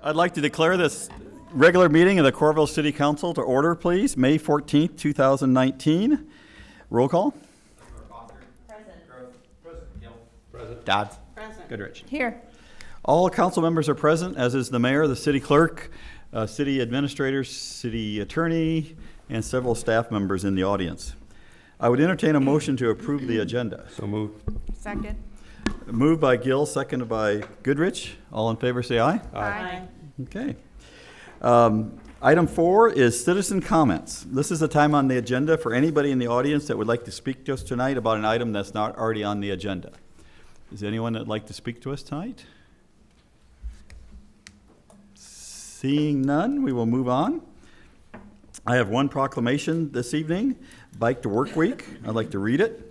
I'd like to declare this regular meeting of the Coralville City Council to order, please. May 14th, 2019. Roll call. Present. Dodds. Present. Goodrich. Here. All council members are present, as is the mayor, the city clerk, city administrator, city attorney, and several staff members in the audience. I would entertain a motion to approve the agenda. So moved. Second. Moved by Gill, seconded by Goodrich. All in favor, say aye. Aye. Okay. Item 4 is citizen comments. This is a time on the agenda for anybody in the audience that would like to speak to us tonight about an item that's not already on the agenda. Is there anyone that'd like to speak to us tonight? Seeing none, we will move on. I have one proclamation this evening, Bike to Work Week. I'd like to read it.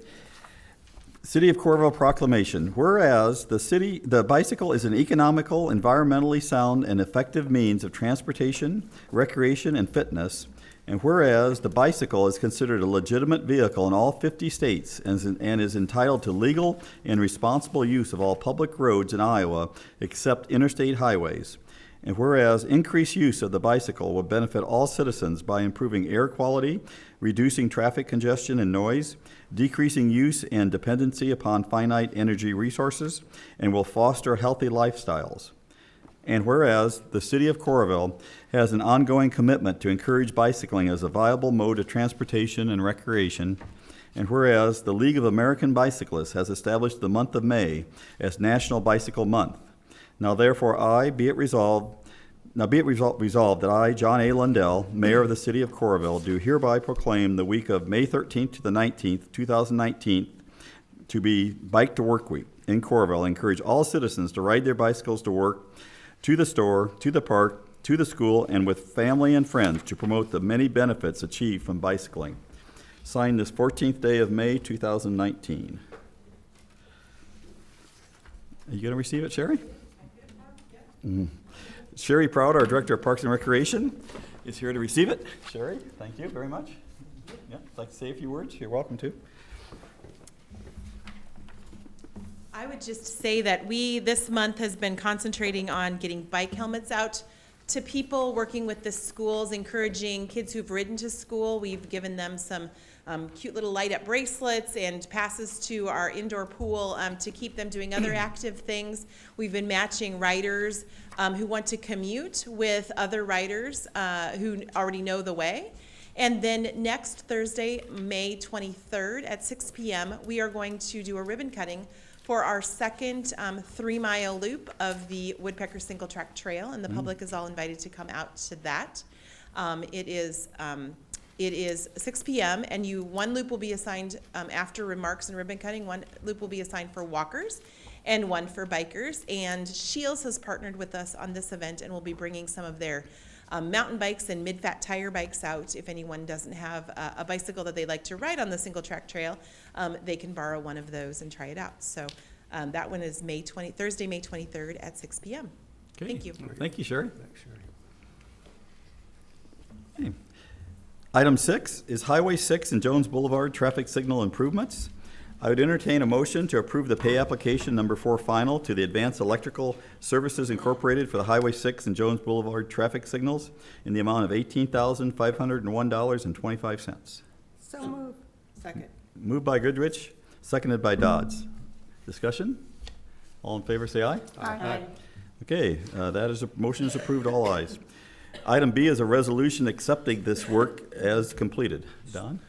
City of Coralville proclamation. Whereas the bicycle is an economical, environmentally sound, and effective means of transportation, recreation, and fitness, and whereas the bicycle is considered a legitimate vehicle in all 50 states and is entitled to legal and responsible use of all public roads in Iowa except interstate highways, and whereas increased use of the bicycle will benefit all citizens by improving air quality, reducing traffic congestion and noise, decreasing use and dependency upon finite energy resources, and will foster healthy lifestyles. And whereas the City of Coralville has an ongoing commitment to encourage bicycling as a viable mode of transportation and recreation, and whereas the League of American Bicyclists has established the month of May as National Bicycle Month. Now therefore be it resolved that I, John A. Lundell, Mayor of the City of Coralville, do hereby proclaim the week of May 13th to the 19th, 2019, to be Bike to Work Week in Coralville. Encourage all citizens to ride their bicycles to work, to the store, to the park, to the school, and with family and friends to promote the many benefits achieved from bicycling. Signed this 14th day of May, 2019. Are you going to receive it, Sherry? Mm-hmm. Sherry Proud, our Director of Parks and Recreation, is here to receive it. Sherry, thank you very much. Yeah, I'd like to say a few words. You're welcome to. I would just say that this month has been concentrating on getting bike helmets out to people, working with the schools, encouraging kids who've ridden to school. We've given them some cute little light-up bracelets and passes to our indoor pool to keep them doing other active things. We've been matching riders who want to commute with other riders who already know the way. And then next Thursday, May 23rd at 6 p.m., we are going to do a ribbon cutting for our second 3-mile loop of the Woodpecker Single Track Trail, and the public is all invited to come out to that. It is 6 p.m. and one loop will be assigned after remarks and ribbon cutting. One loop will be assigned for walkers and one for bikers. And Shields has partnered with us on this event and will be bringing some of their mountain bikes and mid-fat tire bikes out. If anyone doesn't have a bicycle that they like to ride on the single track trail, they can borrow one of those and try it out. So that one is Thursday, May 23rd at 6 p.m. Okay. Thank you. Thank you, Sherry. Thanks, Sherry. Okay. Item 6 is Highway 6 and Jones Boulevard traffic signal improvements. I would entertain a motion to approve the pay application number 4 final to the Advanced Electrical Services Incorporated for the Highway 6 and Jones Boulevard traffic signals in the amount of $18,501.25. So moved. Second. Moved by Goodrich, seconded by Dodds. Discussion? All in favor say aye. Aye. Okay, motion is approved, all ayes. Item B is a resolution accepting this work as completed. Don?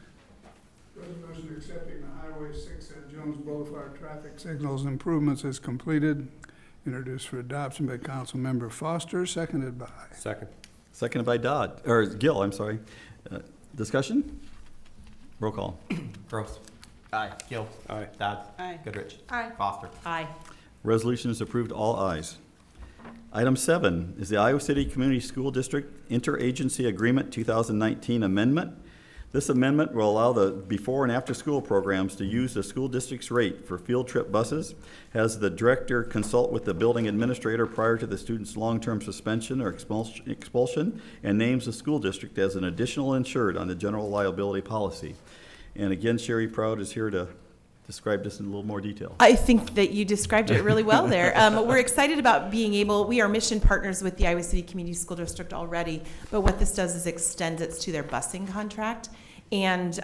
Resolution accepting the Highway 6 and Jones Boulevard traffic signals improvements is completed. Introduced for adoption by Councilmember Foster, seconded by. Second. Seconded by Gill, I'm sorry. Discussion? Roll call. Gross. Aye. Gill. Aye. Dodds. Aye. Goodrich. Aye. Foster. Aye. Resolution is approved, all ayes. Item 7 is the Iowa City Community School District Interagency Agreement 2019 amendment. This amendment will allow the before and after school programs to use the school district's rate for field trip buses, has the director consult with the building administrator prior to the student's long-term suspension or expulsion, and names the school district as an additional insured on the general liability policy. And again, Sherry Proud is here to describe this in a little more detail. I think that you described it really well there. We're excited about being able, we are mission partners with the Iowa City Community School District already, but what this does is extend it to their busing contract. And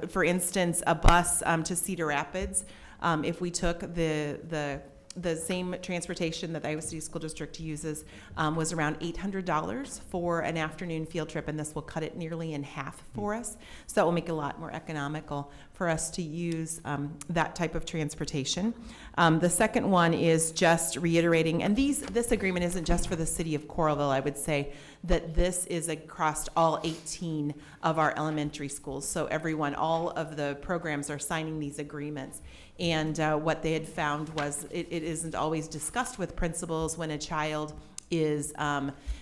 for instance, a bus to Cedar Rapids, if we took the same transportation that the Iowa City School District uses, was around $800 for an afternoon field trip, and this will cut it nearly in half for us. So that will make it a lot more economical for us to use that type of transportation. The second one is just reiterating, and this agreement isn't just for the city of Coralville. I would say that this is across all 18 of our elementary schools. So everyone, all of the programs are signing these agreements. And what they had found was it isn't always discussed with principals when a child is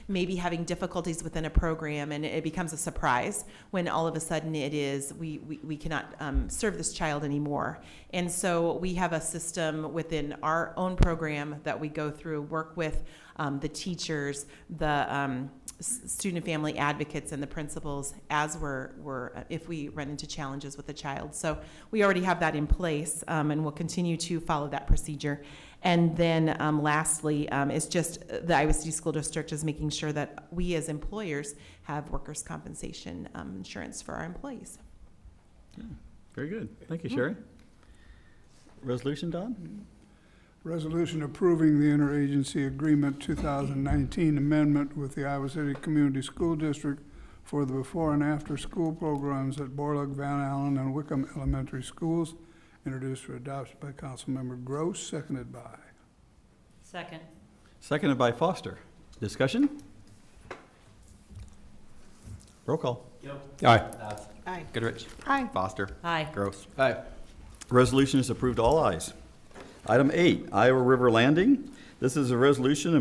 maybe having difficulties within a program, and it becomes a surprise when all of a sudden it is, we cannot serve this child anymore. And so we have a system within our own program that we go through, work with the teachers, the student and family advocates, and the principals as if we run into challenges with a child. So we already have that in place, and we'll continue to follow that procedure. And then lastly, is just the Iowa City School District is making sure that we as employers have workers' compensation insurance for our employees. Yeah, very good. Thank you, Sherry. Resolution, Don? Resolution approving the interagency agreement 2019 amendment with the Iowa City Community School District for the before and after school programs at Borlaug, Van Allen, and Wickham Elementary Schools, introduced for adoption by Councilmember Gross, seconded by. Second. Seconded by Foster. Discussion? Roll call. Aye. Dodds. Aye. Goodrich. Aye. Foster. Aye. Gross. Aye. Resolution is approved, all ayes. Item 8, Iowa River Landing. This is a resolution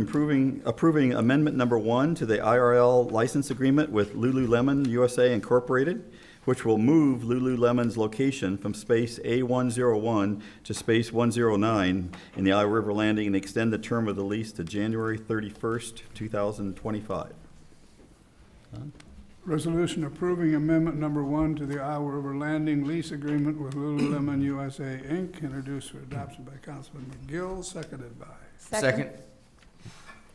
approving amendment number 1 to the IRL license agreement with Lululemon USA Incorporated, which will move Lululemon's location from space A101 to space 109 in the Iowa River Landing and extend the term of the lease to January 31st, 2025. Resolution approving amendment number 1 to the Iowa River Landing lease agreement with Lululemon USA, Inc., introduced for adoption by Councilmember Gill, seconded by. Second.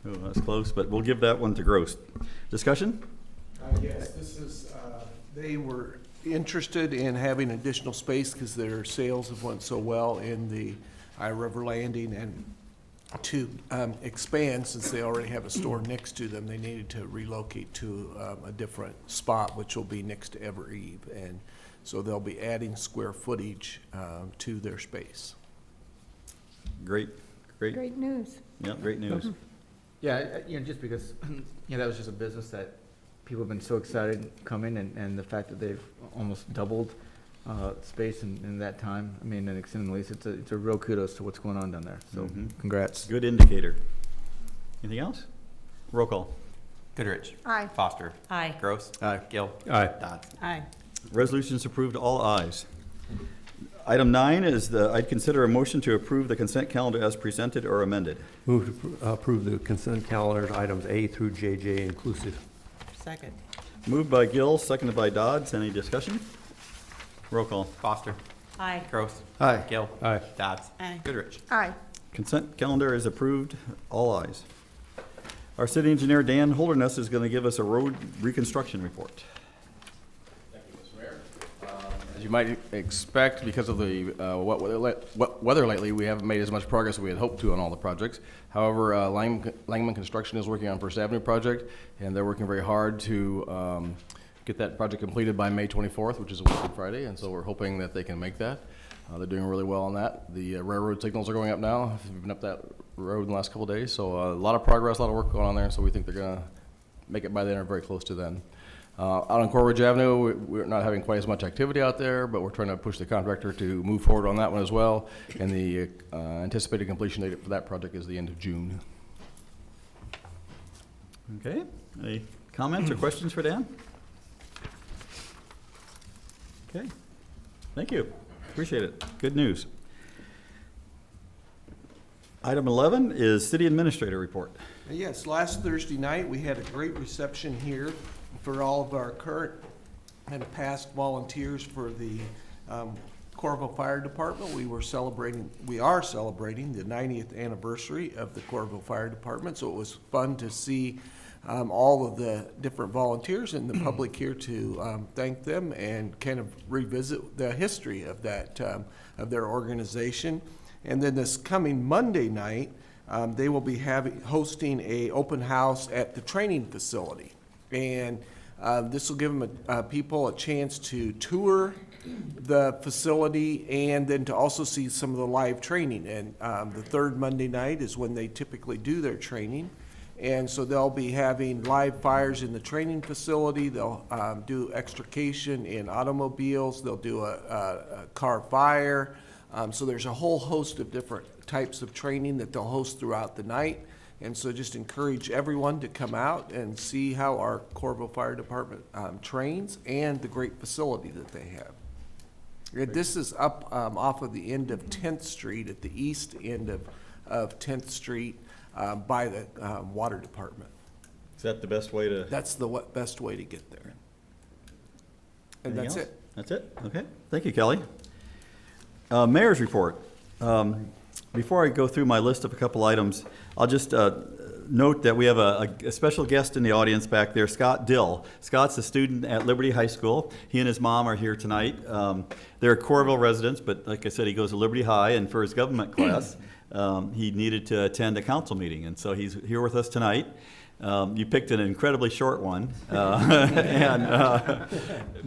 Oh, that's close, but we'll give that one to Gross. Discussion? Yes, this is, they were interested in having additional space because their sales have went so well in the Iowa River Landing, and to expand, since they already have a store next to them, they needed to relocate to a different spot, which will be next to Ever Eve. And so they'll be adding square footage to their space. Great. Great news. Yeah, great news. Yeah, just because, that was just a business that people have been so excited to come in, and the fact that they've almost doubled space in that time, and extending the lease, it's a real kudos to what's going on down there. So, congrats. Good indicator. Anything else? Roll call. Goodrich. Aye. Foster. Aye. Gross. Aye. Gill. Aye. Dodds. Aye. Resolution is approved, all ayes. Item 9 is I'd consider a motion to approve the consent calendar as presented or amended. Move to approve the consent calendar, items A through JJ inclusive. Second. Moved by Gill, seconded by Dodds. Any discussion? Roll call. Foster. Aye. Gross. Aye. Gill. Aye. Dodds. Aye. Goodrich. Aye. Consent calendar is approved, all ayes. Our city engineer, Dan Holderness, is going to give us a road reconstruction report. Thank you, Mr. Mayor. As you might expect, because of the wet weather lately, we haven't made as much progress as we had hoped to on all the projects. However, Langman Construction is working on First Avenue project, and they're working very hard to get that project completed by May 24th, which is a week from Friday, and so we're hoping that they can make that. They're doing really well on that. The railroad signals are going up now. We've been up that road in the last couple of days, so a lot of progress, a lot of work going on there, so we think they're going to make it by then or very close to then. Out on Corbridge Avenue, we're not having quite as much activity out there, but we're trying to push the contractor to move forward on that one as well, and the anticipated completion date for that project is the end of June. Okay, any comments or questions for Dan? Okay, thank you, appreciate it, good news. Item 11 is city administrator report. Yes, last Thursday night, we had a great reception here for all of our current and past volunteers for the Coralville Fire Department, we are celebrating the 90th anniversary of the Coralville Fire Department, so it was fun to see all of the different volunteers and the public here to thank them and kind of revisit the history of that, of their organization. And then this coming Monday night, they will be hosting a open house at the training facility. And this will give them people a chance to tour the facility and then to also see some of the live training. And the third Monday night is when they typically do their training. And so they'll be having live fires in the training facility. They'll do extrication in automobiles. They'll do a car fire. So there's a whole host of different types of training that they'll host throughout the night. And so just encourage everyone to come out and see how our Coralville Fire Department trains and the great facility that they have. And this is up off of the end of 10th Street, at the east end of 10th Street by the water department. Is that the best way to? That's the best way to get there. And Anything that's else? it. That's it? Okay. Thank you, Kelly. Mayor's report. Before I go through my list of a couple items, I'll just note that we have a special guest in the audience back there, Scott Dill. Scott's a student at Liberty High School. He and his mom are here tonight. They're Coralville residents, but like I said, he goes to Liberty High, and for his government class, he needed to attend a council meeting, and so he's here with us tonight. You picked an incredibly short one,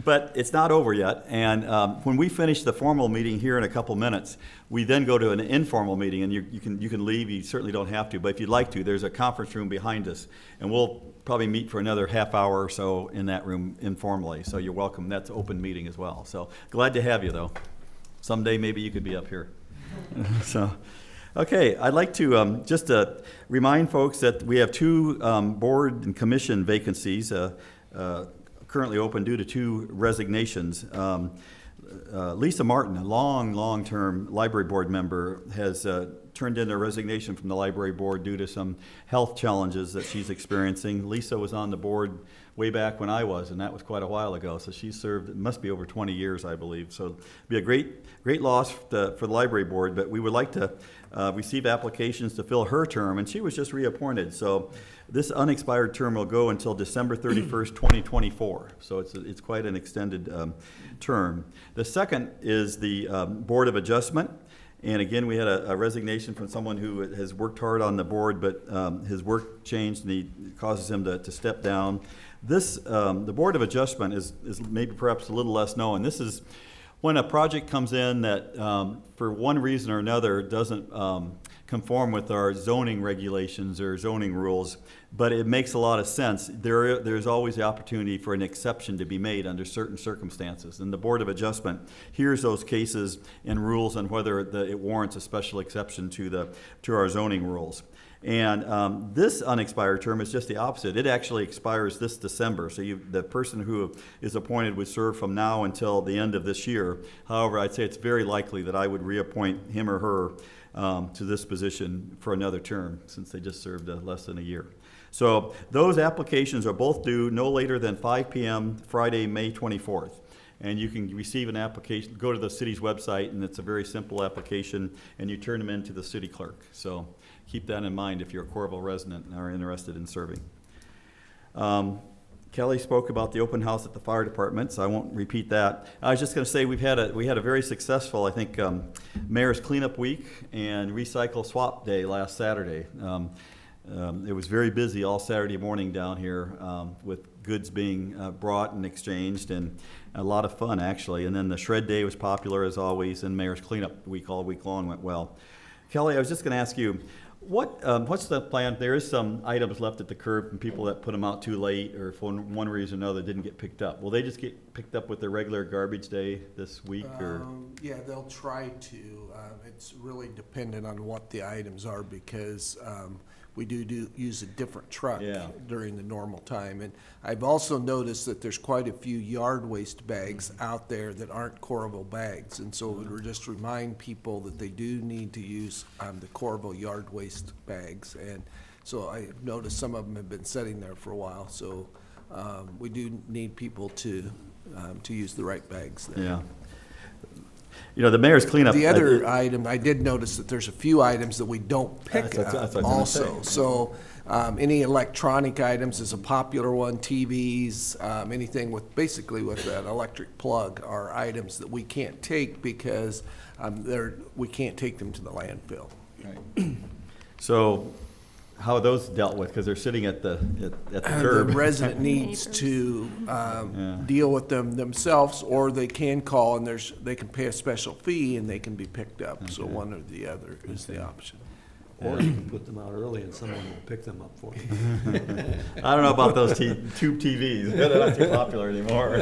but it's not over yet. And when we finish the formal meeting here in a couple minutes, we then go to an informal meeting, and you can leave. You certainly don't have to, but if you'd like to, there's a conference room behind us, and we'll probably meet for another half hour or so in that room informally. So you're welcome. That's an open meeting as well. So glad to have you, though. Someday maybe you could be up here. So. Okay, I'd like to just remind folks that we have two board and commission vacancies currently open due to two resignations. Lisa Martin, a long-term library board member, has turned in a resignation from the library board due to some health challenges that she's experiencing. Lisa was on the board way back when I was, and that was quite a while ago. So she served, it must be over 20 years, I believe. So it'd be a great loss for the library board, but we would like to receive applications to fill her term, and she was just reappointed. So this unexpired term will go until December 31st, 2024. So it's quite an extended term. The second is the Board of Adjustment. And again, we had a resignation from someone who has worked hard on the board, but his work changed and it causes him to step down. The Board of Adjustment is maybe perhaps a little less known. This is when a project comes in that for one reason or another doesn't conform with our zoning regulations or zoning rules, but it makes a lot of sense. There's always the opportunity for an exception to be made under certain circumstances. And the Board of Adjustment hears those cases and rules on whether it warrants a special exception to our zoning rules. And this unexpired term is just the opposite. It actually expires this December. So the person who is appointed would serve from now until the end of this year. However, I'd say it's very likely that I would reappoint him or her to this position for another term, since they just served less than a year. So those applications are both due no later than 5 p.m. Friday, May 24th. And you can receive an application, go to the city's website, and it's a very simple application, and you turn them in to the city clerk. So keep that in mind if you're a Coralville resident and are interested in serving. Kelly spoke about the open house at the fire department, so I won't repeat that. I was just going to say we had a very successful, I think, Mayor's Cleanup Week and Recycle Swap Day last Saturday. It was very busy all Saturday morning down here with goods being brought and exchanged, and a lot of fun, actually. And then the Shred Day was popular, as always, and Mayor's Cleanup Week all week long went well. Kelly, I was just going to ask you, what's the plan? There is some items left at the curb from people that put them out too late, or for one reason or another didn't get picked up. Will they just get picked up with their regular garbage day this week, or? Yeah, they'll try to. It's really dependent on what the items are, because we do use a different truck during the normal time. And I've also noticed that there's quite a few yard waste bags out there that aren't Coralville bags. And so we just remind people that they do need to use the Coralville yard waste bags. And so I noticed some of them have been sitting there for a while. So we do need people to use the right bags there. Yeah. You know, the mayor's cleanup. The other item, I did notice that there's a few items that we don't pick That's what I was up gonna also. say. So, any electronic items is a popular one, TVs, anything with, basically with an electric plug are items that we can't take because, we can't take them to the landfill. So how are those dealt with? Because they're sitting at the The curb. resident needs to deal with them themselves, or they can call and they can pay a special fee and they can be picked up. So one or the other is the option. Or you can put them out early and someone will pick them up for you. I don't know about those tube TVs. They're not too popular anymore.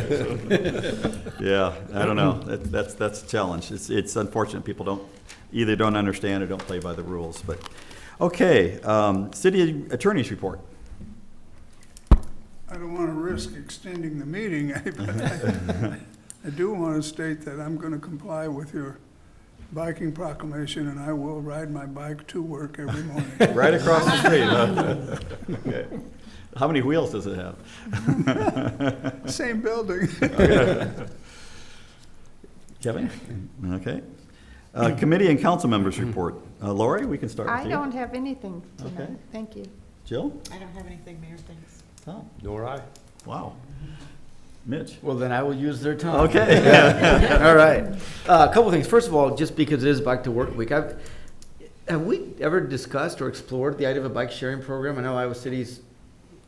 Yeah, I don't know. That's a challenge. It's unfortunate people either don't understand or don't play by the rules. But okay, city attorney's report. I don't want to risk extending the meeting, but I do want to state that I'm going to comply with your biking proclamation, and I will ride my bike to work every morning. Right across the street, huh? Okay. How many wheels does it have? Same building. Kevin? Okay. Committee and council members report. Lori, we can start with I you. don't have anything Okay. tonight. Thank you. Jill? I don't have anything, Mayor, thanks. Tom? Nor I. Wow. Mitch? Well, then I will use their time. Okay. All right. A couple things. First of all, just because it is Bike to Work Week, have we ever discussed or explored the idea of a bike sharing program? I know Iowa City's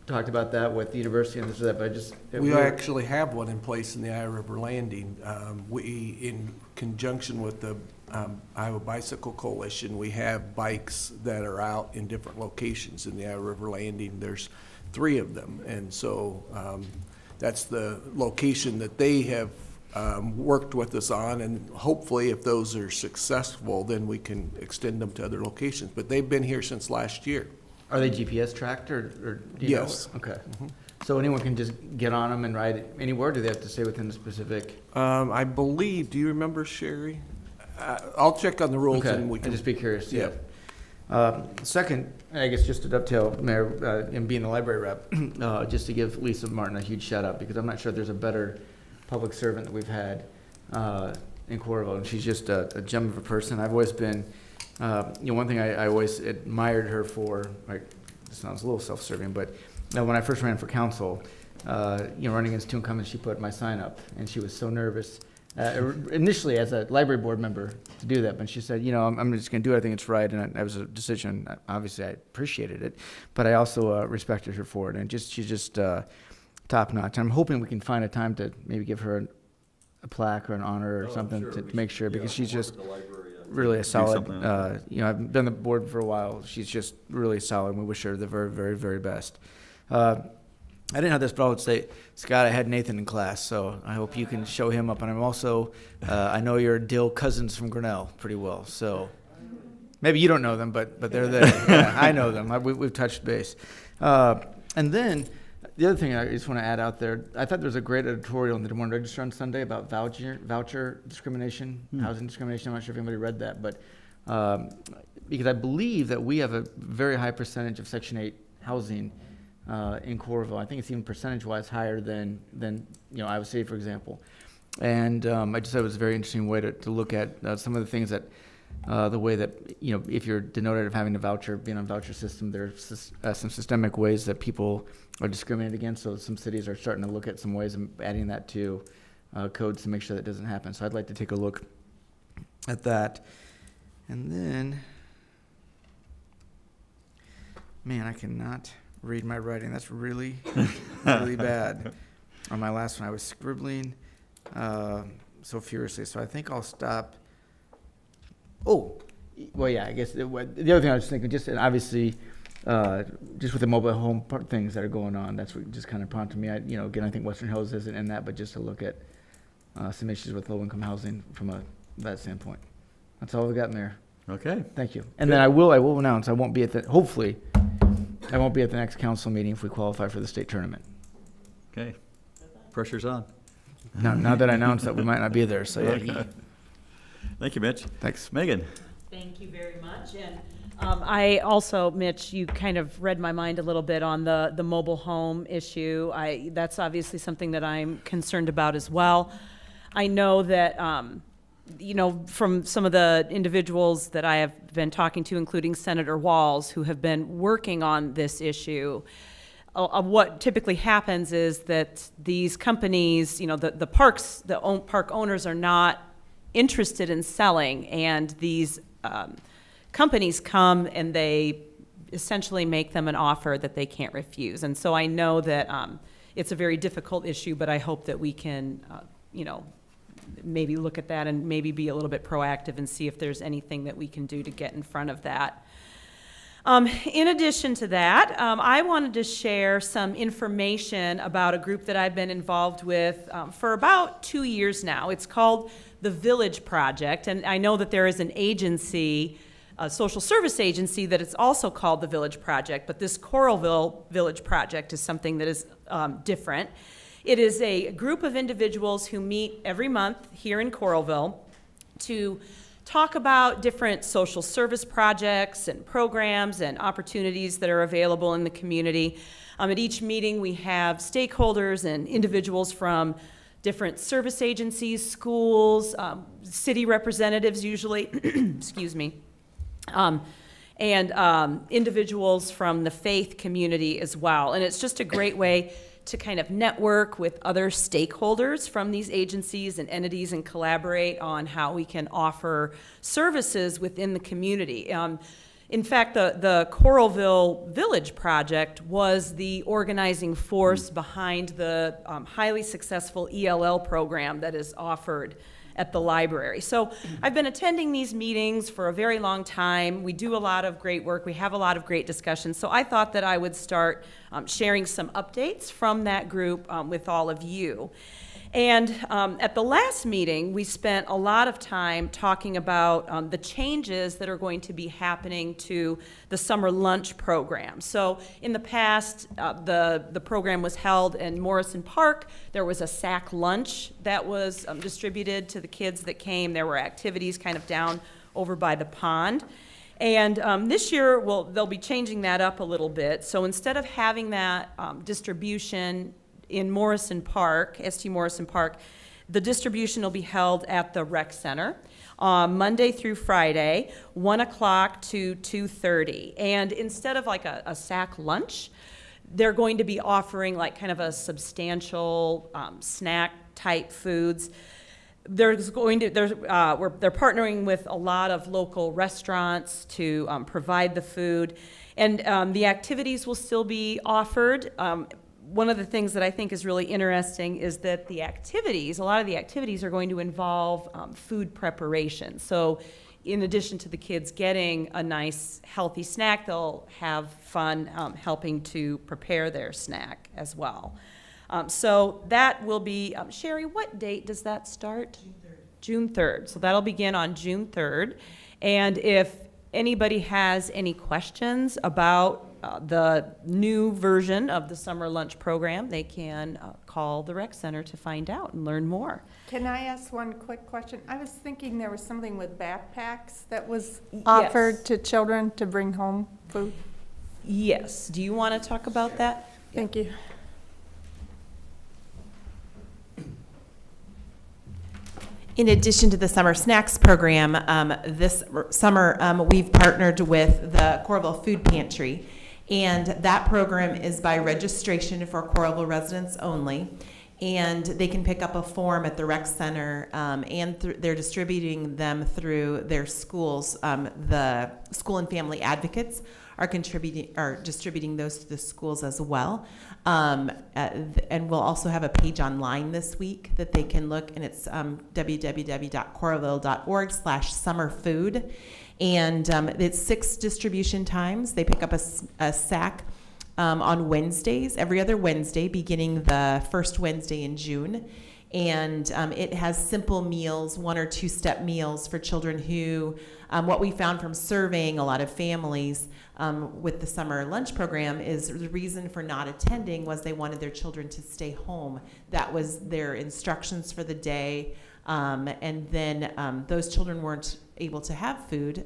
talked about that with the university and this or that, but I just. We actually have one in place in the Iowa River Landing. We, in conjunction with the Iowa Bicycle Coalition, we have bikes that are out in different locations in the Iowa River Landing. There's 3 of them, and so that's the location that they have worked with us on, and hopefully if those are successful, then we can extend them to other locations. But they've been here since last year. Are they GPS tracked or do you know? Yes. Okay. So anyone can just get on them and ride it anywhere? Or do they have to stay within a specific? I believe, do you remember, Sherry? I'll check on the rules Okay. and we I'd can. just be curious. Yeah. Second, I guess just to dovetail, Mayor, and being the library rep, just to give Lisa Martin a huge shout out because I'm not sure there's a better public servant that we've had in Coralville, and she's just a gem of a person. I've always been, one thing I always admired her for, like, it sounds a little self-serving, but when I first ran for council, running against two incumbents, she put my sign up, and she was so nervous. Initially as a library board member to do that, but she said, I'm just going to do it. I think it's right, and that was a decision. Obviously, I appreciated it, but I also respected her for it, and she's just top notch. I'm hoping we can find a time to maybe give her a plaque or an honor or something to make sure, because she's just really a solid. something like I've been on the board for a while. She's just really solid, and we wish her the very, very, very best. I didn't have this, but I would say, Scott, I had Nathan in class, so I hope you can show him up. And I'm also, I know your Dill cousins from Grinnell pretty well, so maybe you don't know them, but they're there. Yeah, I know them. We've touched base. And then the other thing I just want to add out there, I thought there was a great editorial in the Des Moines Register on Sunday about voucher discrimination, housing discrimination. I'm not sure if anybody read that, but because I believe that we have a very high percentage of Section 8 housing in Coralville. I think it's even percentage-wise higher than Iowa City, for example. And I just thought it was a very interesting way to look at some of the things that, the way that, if you're denoted of having a voucher, being on a voucher system, there's some systemic ways that people are discriminated against. So some cities are starting to look at some ways of adding that to codes to make sure that doesn't happen. So I'd like to take a look at that. And then, man, I cannot read my writing. That's really, really bad. On my last one, I was scribbling so furiously. So I think I'll stop. Oh, well, yeah, I guess the other thing I was thinking, just and obviously, just with the mobile home things that are going on, that's what just kind of prompted me. Again, I think Western Hills isn't in that, but just to look at some issues with low-income housing from that standpoint. That's all we got, Mayor. Okay. Thank you. And then I will announce I won't be at hopefully, I won't be at the next council meeting if we qualify for the state tournament. Okay. Pressure's on. Now that I announced that we might not be there, so yeah. Okay. Thank you, Mitch. Thanks. Megan. Thank you very much. And I also, Mitch, you kind of read my mind a little bit on the mobile home issue. That's obviously something that I'm concerned about as well. I know that you know, from some of the individuals that I have been talking to, including Senator Walls, who have been working on this issue, what typically happens is that these companies, you know, the park owners are not interested in selling, and these companies come and they essentially make them an offer that they can't refuse. And so I know that it's a very difficult issue, but I hope that we can, you know, maybe look at that and maybe be a little bit proactive and see if there's anything that we can do to get in front of that. In addition to that, I wanted to share some information about a group that I've been involved with for about 2 years now. It's called the Village Project, and I know that there is an agency, a social service agency, that it's also called the Village Project, but this Coralville Village Project is something that is different. It is a group of individuals who meet every month here in Coralville to talk about different social service projects and programs and opportunities that are available in the community. At each meeting, we have stakeholders and individuals from different service agencies, schools, city representatives usually, excuse me, and individuals from the faith community as well. And it's just a great way to kind of network with other stakeholders from these agencies and entities and collaborate on how we can offer services within the community. In fact, the Coralville Village Project was the organizing force behind the highly successful ELL program that is offered at the library. So I've been attending these meetings for a very long time. We do a lot of great work. We have a lot of great discussions. So I thought that I would start sharing some updates from that group with all of you. And at the last meeting, we spent a lot of time talking about the changes that are going to be happening to the summer lunch program. So in the past, the program was held in Morrison Park. There was a sack lunch that was distributed to the kids that came. There were activities kind of down over by the pond. And this year, they'll be changing that up a little bit. So instead of having that distribution in Morrison Park, St. Morrison Park, the distribution will be held at the rec center Monday through Friday, 1 o'clock to 2:30. And instead of like a sack lunch, they're going to be offering like kind of a substantial snack type foods. They're partnering with a lot of local restaurants to provide the food, and the activities will still be offered. One of the things that I think is really interesting is that a lot of the activities are going to involve food preparation. So in addition to the kids getting a nice healthy snack, they'll have fun helping to prepare their snack as well. So that will be, Sherry, what date does that start? June 3rd. So that'll begin on June 3rd. And if anybody has any questions about the new version of the summer lunch program, they can call the rec center to find out and learn more. Can I ask one quick question? I was thinking there was something with backpacks that was offered to children to bring home food. Yes. Do you want to talk about that? Thank you. In addition to the summer snacks program, this summer we've partnered with the Coralville Food Pantry, and that program is by registration for Coralville residents only, and they can pick up a form at the rec center, and they're distributing them through their schools. The school and family advocates are distributing those to the schools as well. And we'll also have a page online this week that they can look, and it's www.coralville.org/summerfood. And it's 6 distribution times. They pick up a sack on Wednesdays, every other Wednesday, beginning the first Wednesday in June. And it has simple meals, 1 or 2 step meals for children who, what we found from surveying a lot of families with the summer lunch program is the reason for not attending was they wanted their children to stay home. That was their instructions for the day. And then those children weren't able to have food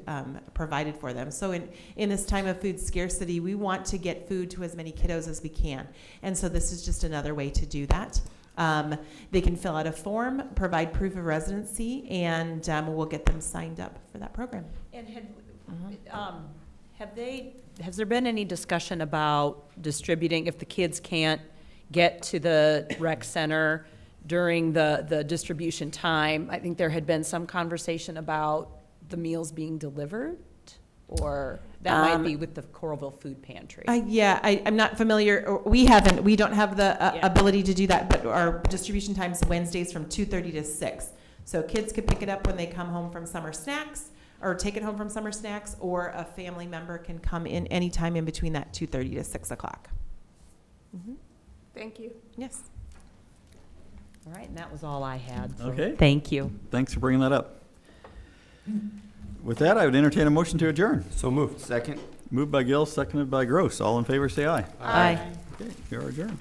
provided for them. So in this time of food scarcity, we want to get food to as many kiddos as we can. And so this is just another way to do that. They can fill out a form, provide proof of residency, and we'll get them signed up for that program. And has there been any discussion about distributing, if the kids can't get to the rec center during the distribution time? I think there had been some conversation about the meals being delivered, or that might be with the Coralville Food Pantry. Yeah, I'm not familiar, or we don't have the ability to do that, but our distribution time's Wednesdays from 2:30 to 6. So kids could pick it up when they come home from summer snacks, or take it home from summer snacks, or a family member can come in anytime in between that 2:30 to 6 o'clock. Thank you. Yes. All right, and that was all I had. so Okay. Thank you. Thanks for bringing that up. With that, I would entertain a motion to adjourn. So moved. Second? Moved by Gill, seconded by Gross. All in favor, say aye. Aye. Okay, we are adjourned.